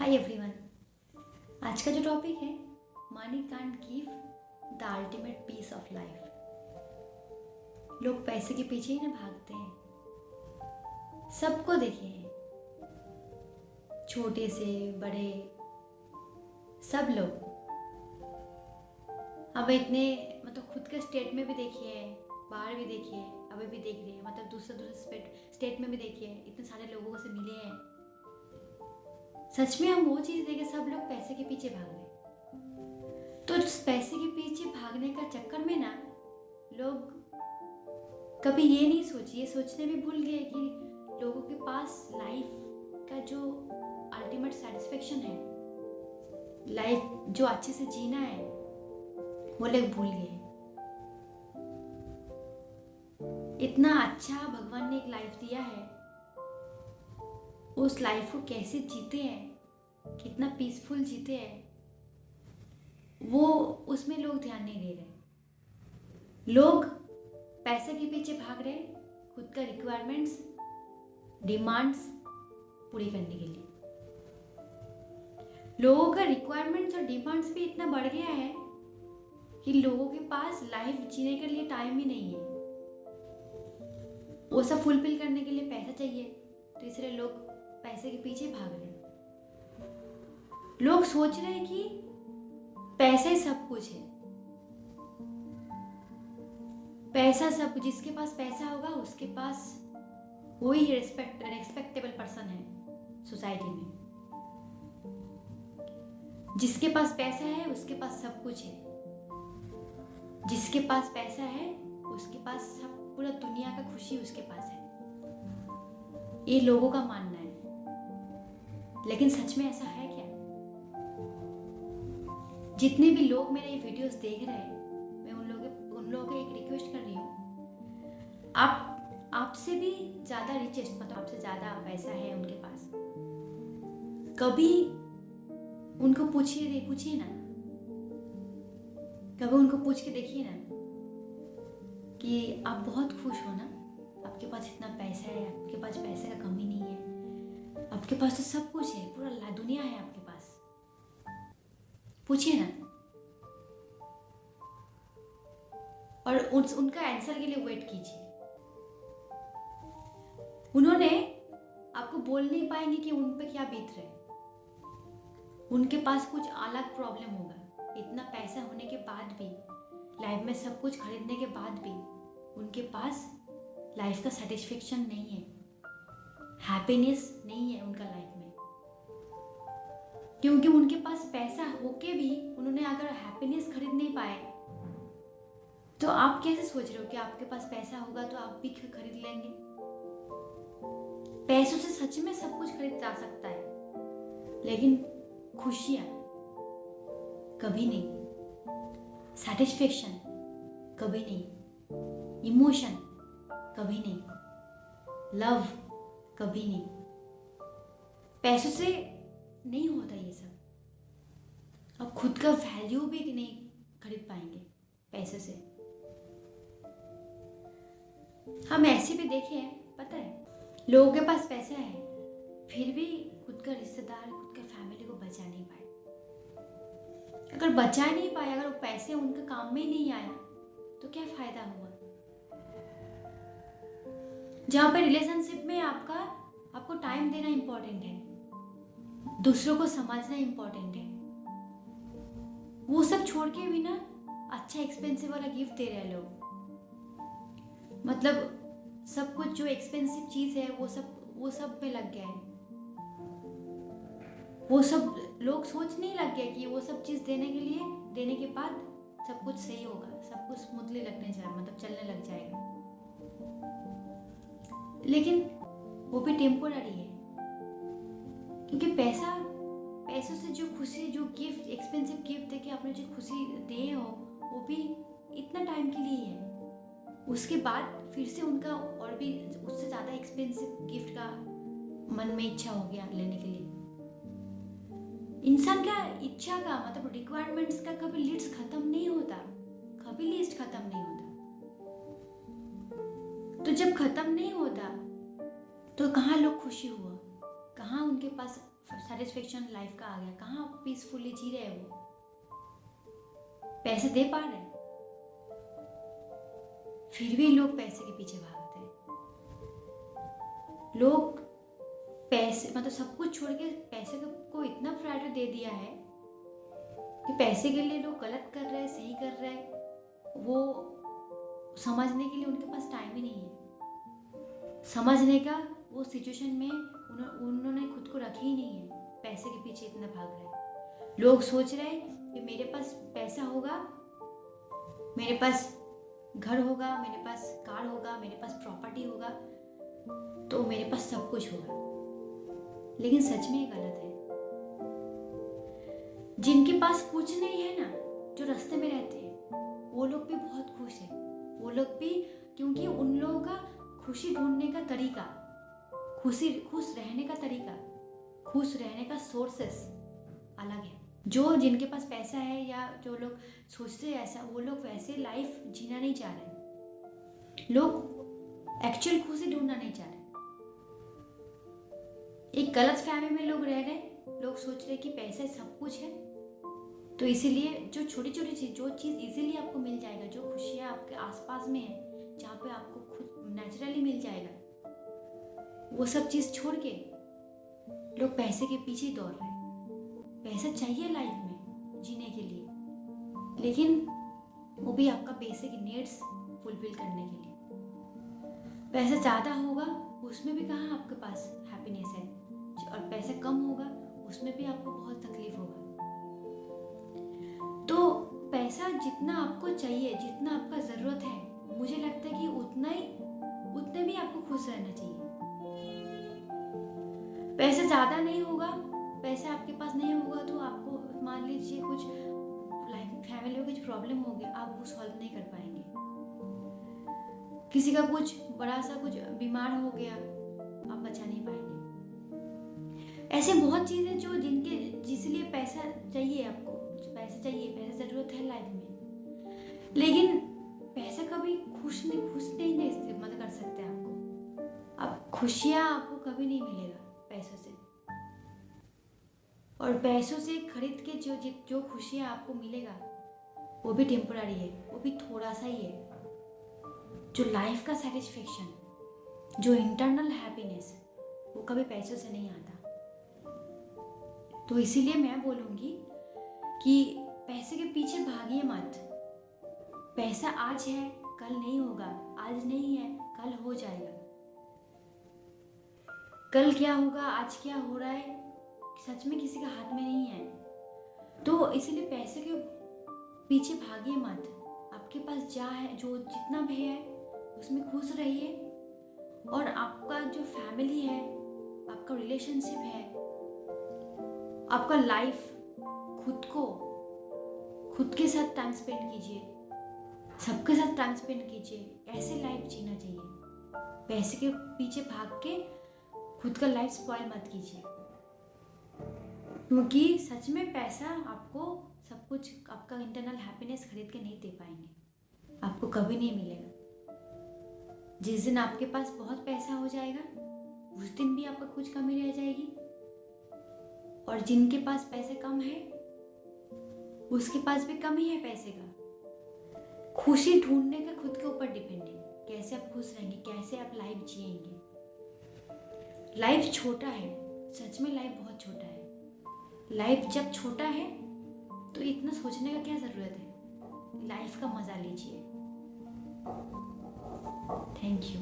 Hi everyone. आज का जो टॉपिक है, money can't give the ultimate peace of life. लोग पैसे के पीछे ही ना भागते हैं। सबको देखिए, छोटे से बड़े सब लोग। अब इतने खुद के स्टेट में भी देखिए, बाहर भी देखिए, अभी भी देख रहे हैं, दूसरे स्टेट में भी देखिए, इतने सारे लोगों से मिले हैं। सच में हम वो चीज़ देखे, सब लोग पैसे के पीछे भाग रहे हैं। तो पैसे के पीछे भागने का चक्कर में ना लोग कभी ये नहीं सोचिए, सोचने भी भूल गए कि लोगों के पास लाइफ का जो अल्टीमेट सेटिस्फेक्शन है, लाइफ जो अच्छे से जीना है, वो लोग भूल गए। इतना अच्छा भगवान ने एक लाइफ दिया है, उस लाइफ को कैसे जीते हैं, कितना पीसफुल जीते हैं, वो उसमें लोग ध्यान नहीं दे रहे। लोग पैसे के पीछे भाग रहे खुद का रिक्वायरमेंट्स, डिमांड्स पूरी करने के लिए। लोगों का रिक्वायरमेंट्स और डिमांड्स भी इतना बढ़ गया है कि लोगों के पास लाइफ जीने के लिए टाइम ही नहीं है। वो सब फुलफिल करने के लिए पैसा चाहिए, तो इसलिए लोग पैसे के पीछे भाग रहे हैं। लोग सोच रहे हैं कि पैसे सब कुछ है, पैसा सब कुछ। जिसके पास पैसा होगा उसके पास वही रेस्पेक्टेबल पर्सन है सोसाइटी में। जिसके पास पैसा है उसके पास सब कुछ है। जिसके पास पैसा है उसके पास सब, पूरा दुनिया का खुशी उसके पास है। ये लोगों का मानना है, लेकिन सच में ऐसा है क्या? जितने भी लोग मेरे ये वीडियोस देख रहे हैं, मैं उन लोगों को एक रिक्वेस्ट कर रही हूँ, आपसे भी ज़्यादा रिचेस्ट, आपसे ज़्यादा पैसा है उनके पास, कभी उनको पूछिए ना, कभी उनको पूछ के देखिए ना कि आप बहुत खुश हो ना, आपके पास इतना पैसा है, आपके पास पैसे का कमी नहीं है, आपके पास तो सब कुछ है, पूरा दुनिया है आपके पास। पूछिए ना, और उनका आंसर के लिए वेट कीजिए। उन्होंने आपको बोल नहीं पाएंगे कि उन पे क्या बीत रहे। उनके पास कुछ अलग प्रॉब्लम होगा। इतना पैसा होने के बाद भी, लाइफ में सब कुछ खरीदने के बाद भी उनके पास लाइफ का सेटिस्फेक्शन नहीं है, हैप्पीनेस नहीं है उनका लाइफ में। क्योंकि उनके पास पैसा होके भी उन्होंने अगर हैप्पीनेस खरीद नहीं पाए, तो आप कैसे सोच रहे हो कि आपके पास पैसा होगा तो आप भी खरीद लेंगे? पैसों से सच में सब कुछ खरीद जा सकता है, लेकिन खुशियां कभी नहीं, सेटिस्फेक्शन कभी नहीं, इमोशन कभी नहीं, लव कभी नहीं। पैसों से नहीं होता ये सब। अब खुद का वैल्यू भी नहीं खरीद पाएंगे पैसे से। हम ऐसे भी देखे हैं, पता है, लोगों के पास पैसा है फिर भी खुद का रिश्तेदार, खुद का फैमिली को बचा नहीं पाए। अगर बचा नहीं पाया, अगर वो पैसे उनके काम में ही नहीं आया, तो क्या फायदा हुआ? जहाँ पे रिलेशनशिप में आपको टाइम देना इंपॉर्टेंट है, दूसरों को समझना इंपॉर्टेंट है, वो सब छोड़ के भी ना अच्छा एक्सपेंसिव वाला गिफ्ट दे रहे हैं लोग। सब कुछ जो एक्सपेंसिव चीज है वो सब में लग गया है। वो सब लोग सोचने लग गए कि वो सब चीज देने के बाद सब कुछ सही होगा, सब कुछ स्मूथली चलने लग जाएगा। लेकिन वो भी टेम्पोररी है, क्योंकि पैसों से जो खुशी, जो गिफ्ट, एक्सपेंसिव गिफ्ट देके आपने जो खुशी दे हो, वो भी इतना टाइम के लिए है। उसके बाद फिर से उनका और भी उससे ज़्यादा एक्सपेंसिव गिफ्ट का मन में इच्छा हो गया लेने के लिए। इंसान का इच्छा का रिक्वायरमेंट्स का कभी लिस्ट खत्म नहीं होता, कभी लिस्ट खत्म नहीं होता। तो जब खत्म नहीं होता तो कहाँ लोग खुशी हुआ, कहाँ उनके पास सेटिस्फेक्शन लाइफ का आ गया, कहाँ पीसफुली जी रहे हैं वो, पैसे दे पा रहे हैं, फिर भी लोग पैसे के पीछे भागते हैं। लोग पैसे मतलब सब कुछ छोड़ के पैसे को इतना प्रायोरिटी दे दिया है कि पैसे के लिए लोग गलत कर रहे हैं, सही कर रहे हैं, वो समझने के लिए उनके पास टाइम ही नहीं है। समझने का वो सिचुएशन में उन्होंने खुद को रखी ही नहीं है, पैसे के पीछे इतना भाग रहे हैं। लोग सोच रहे हैं कि मेरे पास पैसा होगा, मेरे पास घर होगा, मेरे पास कार होगा, मेरे पास प्रॉपर्टी होगा, तो मेरे पास सब कुछ होगा। लेकिन सच में ये गलत है। जिनके पास कुछ नहीं है ना, जो रास्ते में रहते हैं, वो लोग भी बहुत खुश है। वो लोग भी, क्योंकि उन लोगों का खुशी ढूंढने का तरीका, खुश रहने का तरीका, खुश रहने का सोर्सेस अलग है। जो जिनके पास पैसा है या जो लोग सोचते हैं ऐसा, वो लोग वैसे लाइफ जीना नहीं चाह रहे। लोग एक्चुअल खुशी ढूंढना नहीं चाह रहे। एक गलत फहमी में लोग रह रहे। लोग सोच रहे कि पैसा सब कुछ है, तो इसीलिए जो छोटी छोटी चीज, जो चीज़ इजीली आपको मिल जाएगा, जो खुशियाँ आपके आसपास में है, जहाँ पे आपको खुद नेचुरली मिल जाएगा, वो सब चीज़ छोड़ के लोग पैसे के पीछे ही दौड़ रहे हैं। पैसा चाहिए लाइफ में जीने के लिए, लेकिन वो भी आपका बेसिक नीड्स फुलफिल करने के लिए। पैसा ज़्यादा होगा उसमें भी कहाँ आपके पास हैप्पीनेस है, और पैसा कम होगा उसमें भी आपको बहुत तकलीफ होगा। तो पैसा जितना आपको चाहिए, जितना आपका ज़रूरत है, मुझे लगता है कि उतने भी आपको खुश रहना चाहिए। पैसा ज़्यादा नहीं होगा, पैसा आपके पास नहीं होगा तो आपको मान लीजिए कुछ लाइफ फैमिली में कुछ प्रॉब्लम हो गया, आप वो सॉल्व नहीं कर पाएंगे। किसी का कुछ बड़ा सा कुछ बीमार हो गया, आप बचा नहीं पाएंगे। ऐसे बहुत चीज़ें जो जिसलिए पैसा चाहिए, आपको पैसा चाहिए, पैसा ज़रूरत है लाइफ में, लेकिन पैसा कभी खुश नहीं मदद कर सकते आपको। अब खुशियाँ आपको कभी नहीं मिलेगा पैसों से, और पैसों से खरीद के जो खुशियाँ आपको मिलेगा वो भी टेम्पररी है, वो भी थोड़ा सा ही है। जो लाइफ का सेटिस्फेक्शन, जो इंटरनल हैप्पीनेस, वो कभी पैसों से नहीं आता। तो इसीलिए मैं बोलूँगी कि पैसे के पीछे भागिए मत। पैसा आज है, कल नहीं होगा, आज नहीं है, कल हो जाएगा। कल क्या होगा, आज क्या हो रहा है, सच में किसी का हाथ में नहीं है। तो इसीलिए पैसे के पीछे भागिए मत। आपके पास जो जितना भी है उसमें खुश रहिए, और आपका जो फैमिली है, आपका रिलेशनशिप है, आपका लाइफ, खुद के साथ टाइम स्पेंड कीजिए, सबके साथ टाइम स्पेंड कीजिए। ऐसे लाइफ जीना चाहिए। पैसे के पीछे भाग के खुद का लाइफ स्पॉइल मत कीजिए, क्योंकि सच में पैसा आपको सब कुछ, आपका इंटरनल हैप्पीनेस खरीद के नहीं दे पाएंगे, आपको कभी नहीं मिलेगा। जिस दिन आपके पास बहुत पैसा हो जाएगा, उस दिन भी आपका कुछ कमी रह जाएगी, और जिनके पास पैसे कम है उसके पास भी कम ही है पैसे का। खुशी ढूंढने का खुद के ऊपर डिपेंड है, कैसे आप खुश रहेंगे, कैसे आप लाइफ जिएंगे। लाइफ छोटा है, सच में लाइफ बहुत छोटा है। लाइफ जब छोटा है तो इतना सोचने का क्या ज़रूरत है। लाइफ का मज़ा लीजिए। Thank you.